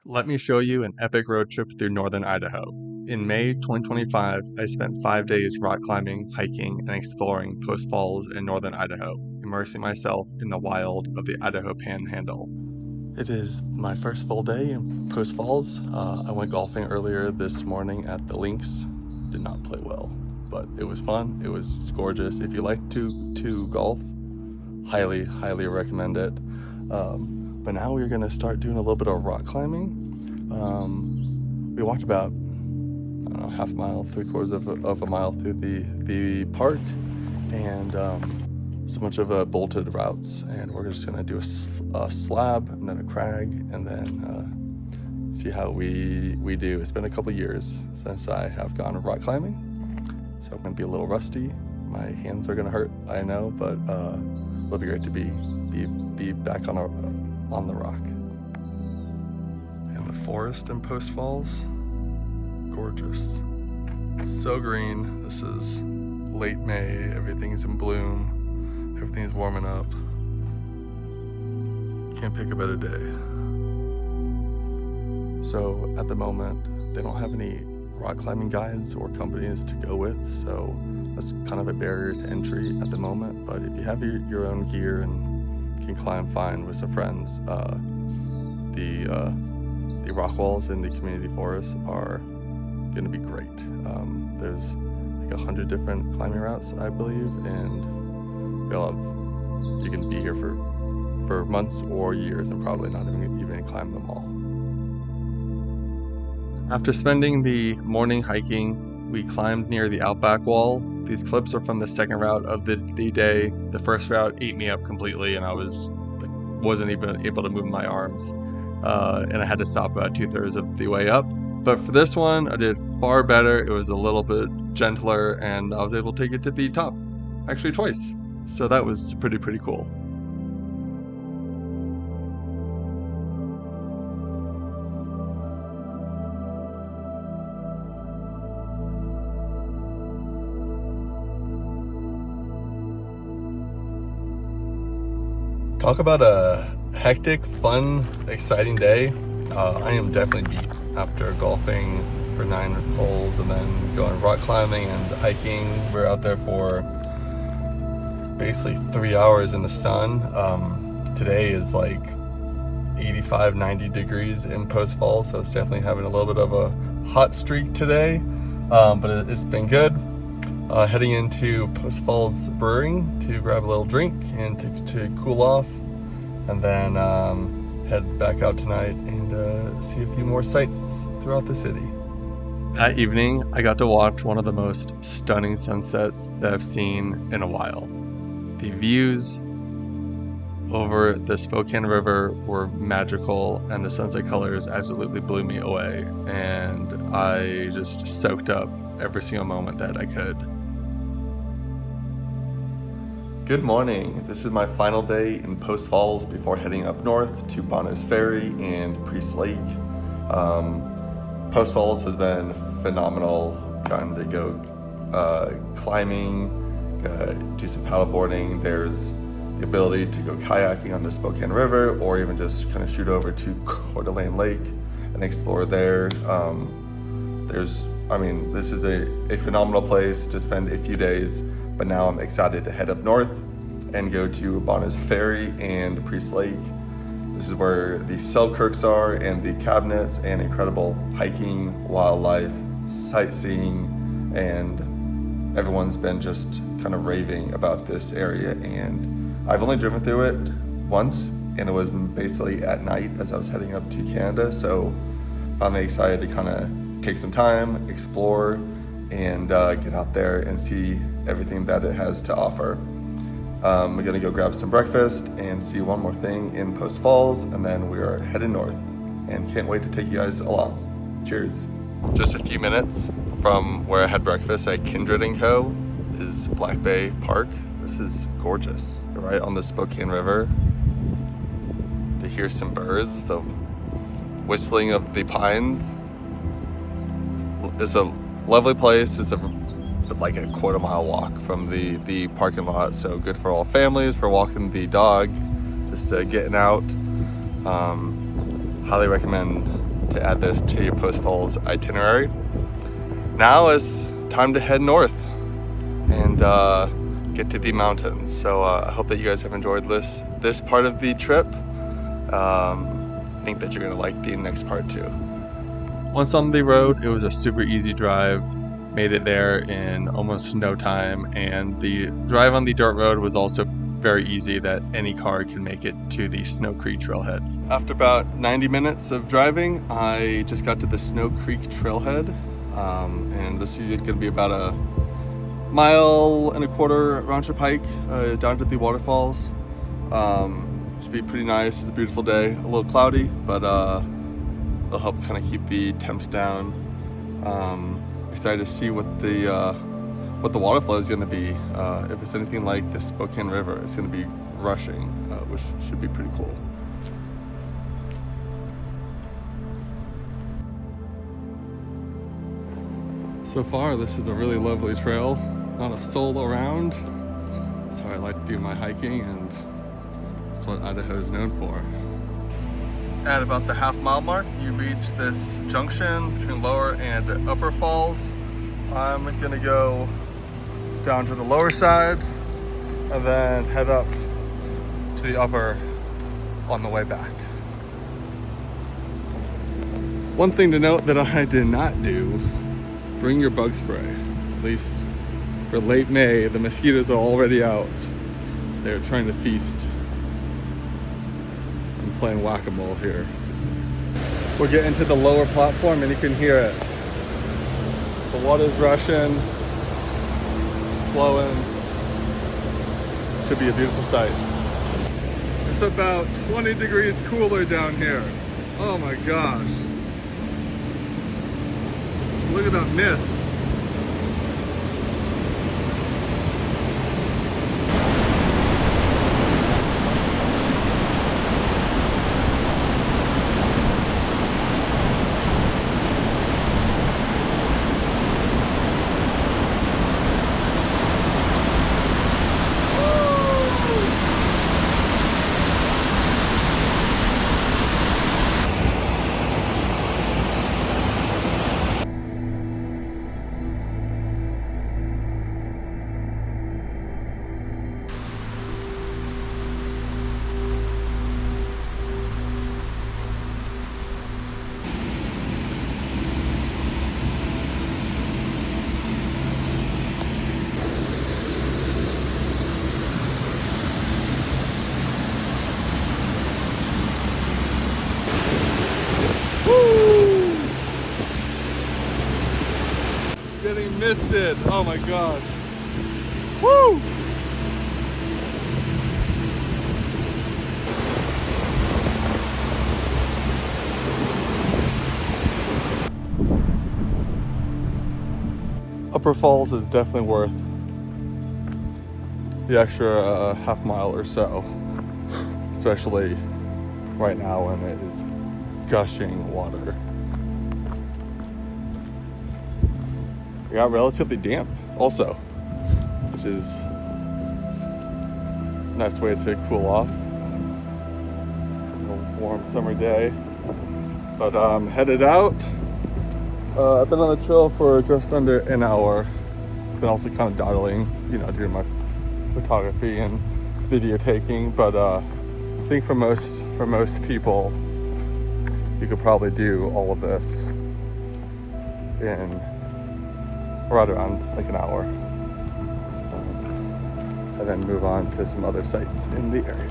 Let me show you an epic road trip through northern Idaho. In May 2025, I spent 5 days rock climbing, hiking, and exploring Post Falls in northern Idaho, immersing myself in the wild of the Idaho Panhandle. It is my first full day in Post Falls. I went golfing earlier this morning at The Links. Did not play well, but it was fun. It was gorgeous. If you like to golf, highly recommend it. But now we're gonna start doing a little bit of rock climbing. We walked about, half a mile, 3/4 of a mile through the park, and so much of bolted routes. And we're just gonna do a slab and then a crag, and then see how we do. It's been a couple years since I have gone rock climbing, so I'm gonna be a little rusty. My hands are gonna hurt, I know, but it'll be great to be back on the rock. And the forest in Post Falls, gorgeous. So green. This is late May, everything's in bloom, everything's warming up. Can't pick a better day. So at the moment, they don't have any rock climbing guides or companies to go with, so that's kind of a barrier to entry at the moment. But if you have your own gear and can climb fine with some friends, the rock walls in the community forest are going to be great. There's like 100 different climbing routes, I believe, and you can be here for months or years and probably not even climb them all. After spending the morning hiking, we climbed near the Outback Wall. These clips are from the second route of the day. The first route ate me up completely, and I wasn't even able to move my arms, and I had to stop about 2/3 of the way up. But for this one, I did far better. It was a little bit gentler, and I was able to take it to the top, actually twice. So that was pretty cool. Talk about a hectic, fun, exciting day. I am definitely beat after golfing for 9 holes and then going rock climbing and hiking. We're out there for basically 3 hours in the sun. Today is like 85, 90 degrees in Post Falls, so it's definitely having a little bit of a hot streak today, but it's been good. Heading into Post Falls Brewing to grab a little drink and to cool off, and then head back out tonight and see a few more sights throughout the city. That evening, I got to watch one of the most stunning sunsets that I've seen in a while. The views over the Spokane River were magical, and the sunset colors absolutely blew me away, and I just soaked up every single moment that I could. Good morning. This is my final day in Post Falls before heading up north to Bonner's Ferry and Priest Lake. Post Falls has been phenomenal. Gotten to go climbing, do some paddleboarding. There's the ability to go kayaking on the Spokane River, or even just kind of shoot over to Kootenai Lake and explore there. This is a phenomenal place to spend a few days, but now I'm excited to head up north and go to Bonner's Ferry and Priest Lake. This is where the Selkirks are, and the cabinets, and incredible hiking, wildlife, sightseeing, and everyone's been just kind of raving about this area. And I've only driven through it once, and it was basically at night as I was heading up to Canada, so finally excited to kind of take some time, explore, and get out there and see everything that it has to offer. We're gonna go grab some breakfast and see one more thing in Post Falls, and then we are headed north, and can't wait to take you guys along. Cheers. Just a few minutes from where I had breakfast at Kindred & Co. is Black Bay Park. This is gorgeous, right on the Spokane River. To hear some birds, the whistling of the pines. It's a lovely place. It's like a 1/4 mile walk from the parking lot, so good for all families, for walking the dog, just getting out. Highly recommend to add this to your Post Falls itinerary. Now it's time to head north and get to the mountains. So I hope that you guys have enjoyed this part of the trip. I think that you're gonna like the next part too. Once on the road, it was a super easy drive. Made it there in almost no time, and the drive on the dirt road was also very easy, that any car can make it to the Snow Creek trailhead. After about 90 minutes of driving, I just got to the Snow Creek trailhead, and this is gonna be about a 1.25 round trip hike down to the waterfalls. Should be pretty nice. It's a beautiful day, a little cloudy, but it'll help kind of keep the temps down. Excited to see what the water flow is going to be. If it's anything like the Spokane River, it's going to be rushing, which should be pretty cool. So far, this is a really lovely trail. Not a soul around. That's how I like to do my hiking, and that's what Idaho is known for. At about the half-mile mark, you reach this junction between Lower and Upper Falls. I'm gonna go down to the lower side and then head up to the upper on the way back. One thing to note that I did not do, bring your bug spray. At least for late May, the mosquitoes are already out. They're trying to feast. Playing whack-a-mole here. We're getting to the lower platform and you can hear it. The water's rushing, flowing. Should be a beautiful sight. It's about 20 degrees cooler down here. Oh my gosh. Look at that mist. Getting misted. Oh my gosh. Woo! Upper Falls is definitely worth the extra half mile or so, especially right now when it is gushing water. It got relatively damp also, which is a nice way to cool off. A warm summer day, but I'm headed out. I've been on the trail for just under an hour. Been also kind of dawdling, doing my photography and video taking, but I think for most people, you could probably do all of this in right around like an hour, and then move on to some other sites in the area.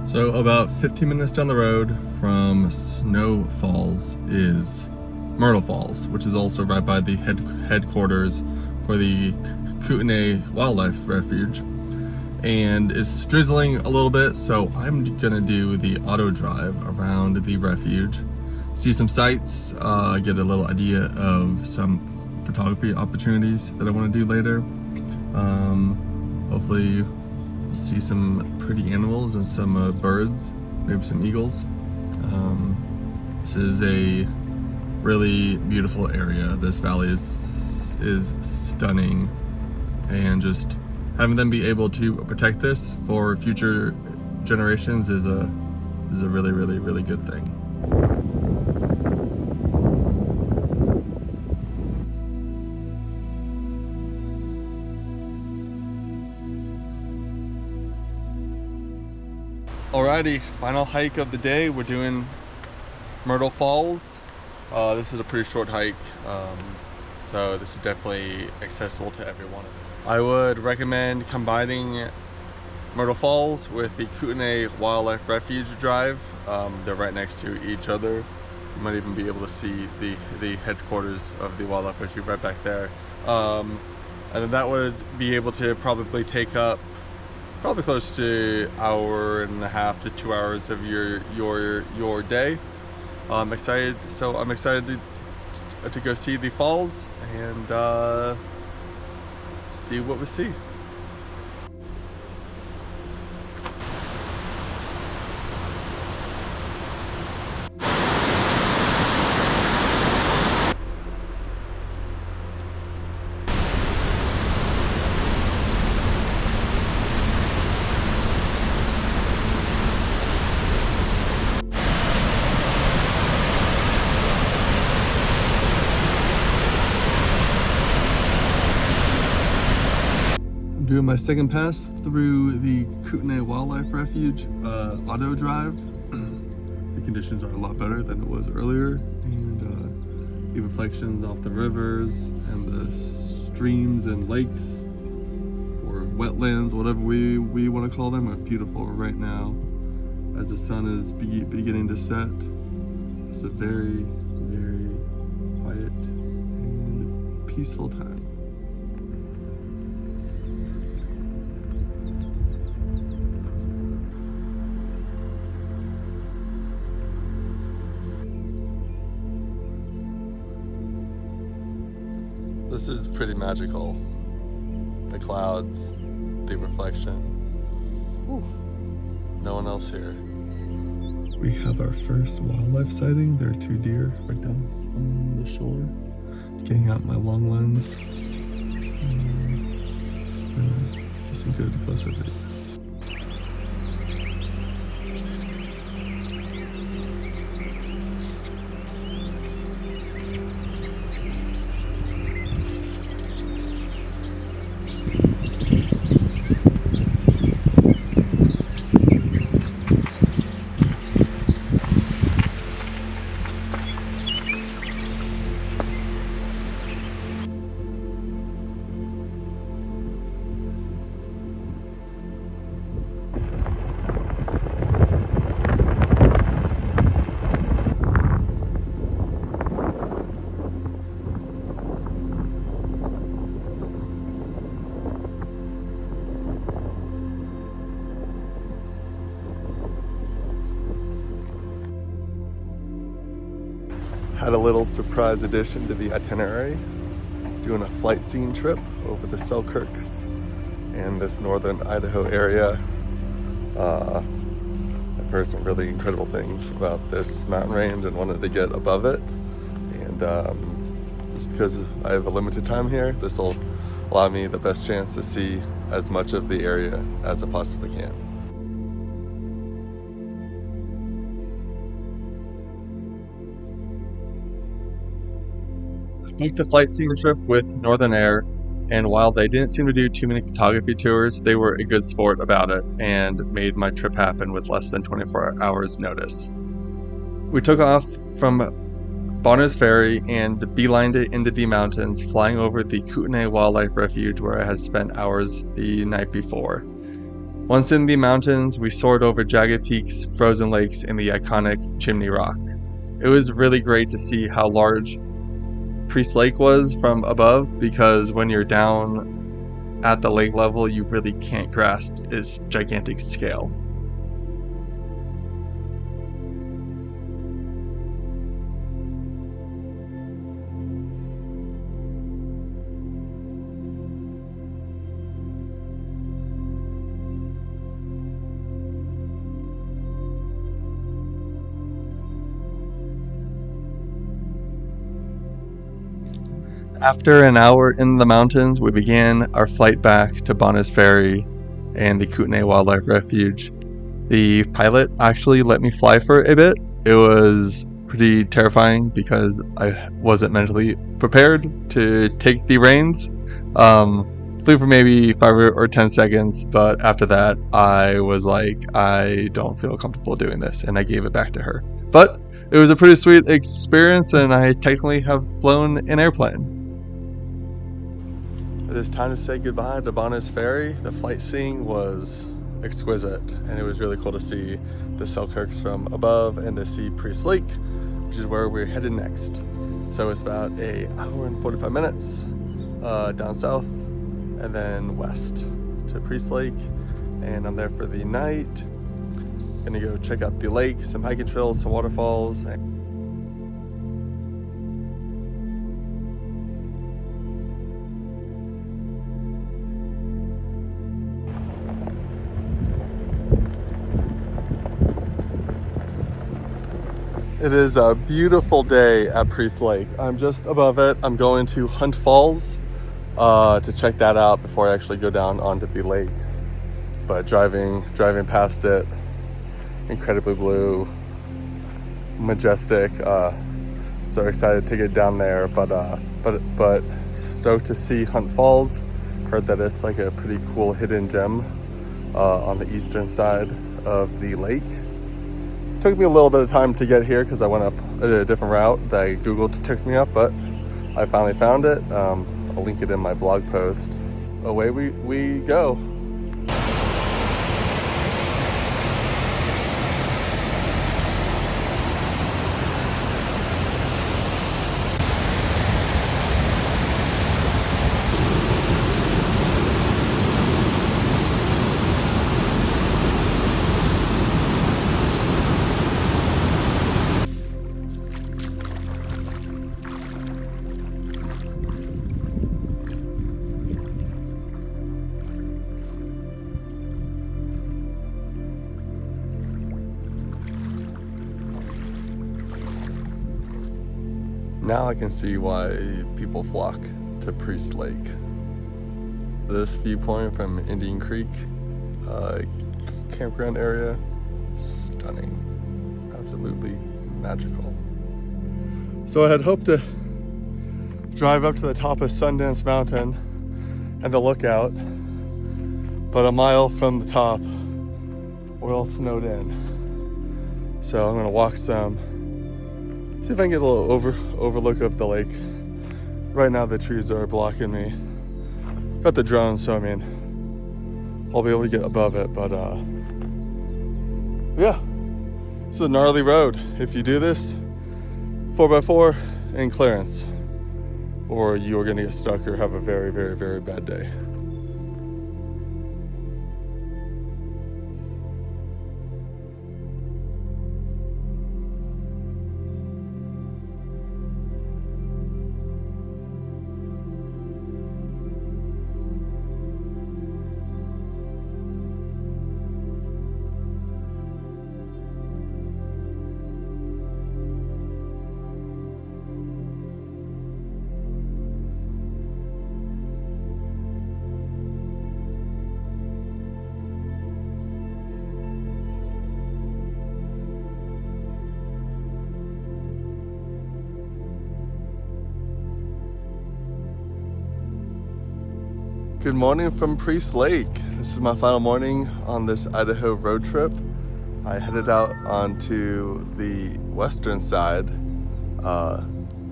So about 15 minutes down the road from Snow Falls is Myrtle Falls, which is also right by the headquarters for the Kootenai Wildlife Refuge, and it's drizzling a little bit, so I'm gonna do the auto drive around the refuge, see some sights, get a little idea of some photography opportunities that I want to do later. Hopefully we'll see some pretty animals and some birds, maybe some eagles. This is a really beautiful area. This valley is stunning, and just having them be able to protect this for future generations is a really good thing. Alrighty, final hike of the day. We're doing Myrtle Falls. This is a pretty short hike, so this is definitely accessible to everyone. I would recommend combining Myrtle Falls with the Kootenai Wildlife Refuge drive. They're right next to each other. You might even be able to see the headquarters of the Wildlife Refuge right back there. And then that would be able to probably take up probably close to 1.5 to 2 hours of your day. I'm excited to go see the falls and see what we see. Doing my second pass through the Kootenai Wildlife Refuge auto drive. The conditions are a lot better than it was earlier, and the reflections off the rivers and the streams and lakes or wetlands, whatever we want to call them, are beautiful right now as the sun is beginning to set. It's a very, very quiet and peaceful time. This is pretty magical. The clouds, the reflection. Whew. No one else here. We have our first wildlife sighting. There are 2 deer right down on the shore. Getting out my long lens. Get some good close-up videos. Had a little surprise addition to the itinerary, doing a flight seeing trip over the Selkirks and this northern Idaho area. I've heard some really incredible things about this mountain range and wanted to get above it. And just because I have a limited time here, this will allow me the best chance to see as much of the area as I possibly can. Booked a flight seeing trip with Northern Air, and while they didn't seem to do too many photography tours, they were a good sport about it and made my trip happen with less than 24 hours notice. We took off from Bonner's Ferry and beelined it into the mountains, flying over the Kootenai Wildlife Refuge where I had spent hours the night before. Once in the mountains, we soared over jagged peaks, frozen lakes, and the iconic Chimney Rock. It was really great to see how large Priest Lake was from above, because when you're down at the lake level, you really can't grasp its gigantic scale. After an hour in the mountains, we began our flight back to Bonner's Ferry and the Kootenai Wildlife Refuge. The pilot actually let me fly for a bit. It was pretty terrifying because I wasn't mentally prepared to take the reins. Flew for maybe 5 or 10 seconds, but after that, I was like, I don't feel comfortable doing this, and I gave it back to her. But it was a pretty sweet experience, and I technically have flown an airplane. It is time to say goodbye to Bonner's Ferry. The flight seeing was exquisite, and it was really cool to see the Selkirks from above and to see Priest Lake, which is where we're headed next. So it's about an hour and 45 minutes down south and then west to Priest Lake, and I'm there for the night. Gonna go check out the lake, some hiking trails, some waterfalls. It is a beautiful day at Priest Lake. I'm just above it. I'm going to Hunt Falls to check that out before I actually go down onto the lake. But driving past it, incredibly blue, majestic. So excited to get down there. But stoked to see Hunt Falls. Heard that it's like a pretty cool hidden gem on the eastern side of the lake. Took me a little bit of time to get here because I went up a different route that I Googled took me up, but I finally found it. I'll link it in my blog post. Away we go. Now I can see why people flock to Priest Lake. This viewpoint from Indian Creek campground area, stunning, absolutely magical. So I had hoped to drive up to the top of Sundance Mountain and the lookout, but a mile from the top, we're all snowed in. So I'm gonna walk some, see if I can get a little overlook of the lake. Right now the trees are blocking me. Got the drone, so I mean, I'll be able to get above it, but yeah. It's a gnarly road. If you do this, 4x4 and clearance, or you are gonna get stuck or have a very, very, very bad day. Good morning from Priest Lake. This is my final morning on this Idaho road trip. I headed out onto the western side.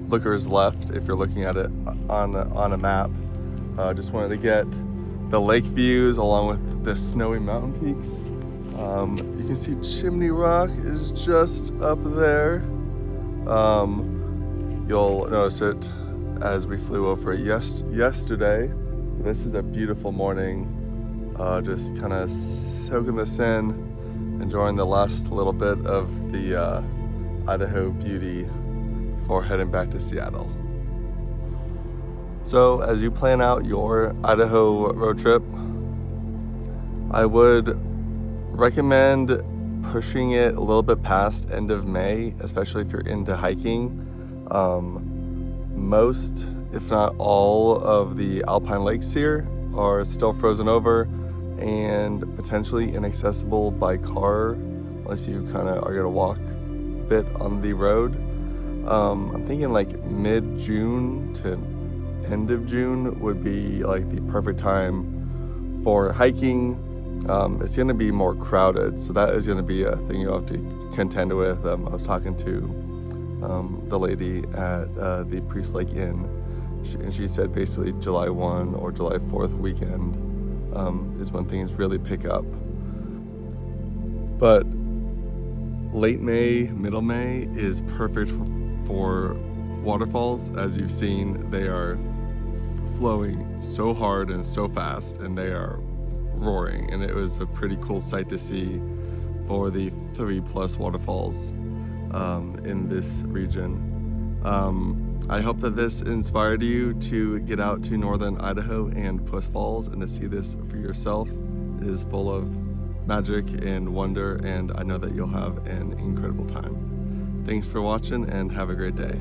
Looker's left if you're looking at it on a map. Just wanted to get the lake views along with the snowy mountain peaks. You can see Chimney Rock is just up there. You'll notice it as we flew over it yesterday. This is a beautiful morning, just kind of soaking this in, enjoying the last little bit of the Idaho beauty before heading back to Seattle. So as you plan out your Idaho road trip, I would recommend pushing it a little bit past end of May, especially if you're into hiking. Most, if not all, of the alpine lakes here are still frozen over and potentially inaccessible by car unless you kind of are going to walk a bit on the road. I'm thinking like mid-June to end of June would be like the perfect time for hiking. It's going to be more crowded, so that is going to be a thing you'll have to contend with. I was talking to the lady at the Priest Lake Inn, and she said basically July 1 or July 4th weekend is when things really pick up. But late May, middle May is perfect for waterfalls. As you've seen, they are flowing so hard and so fast, and they are roaring, and it was a pretty cool sight to see for the 3+ waterfalls in this region. I hope that this inspired you to get out to northern Idaho and Post Falls and to see this for yourself. It is full of magic and wonder, and I know that you'll have an incredible time. Thanks for watching, and have a great day.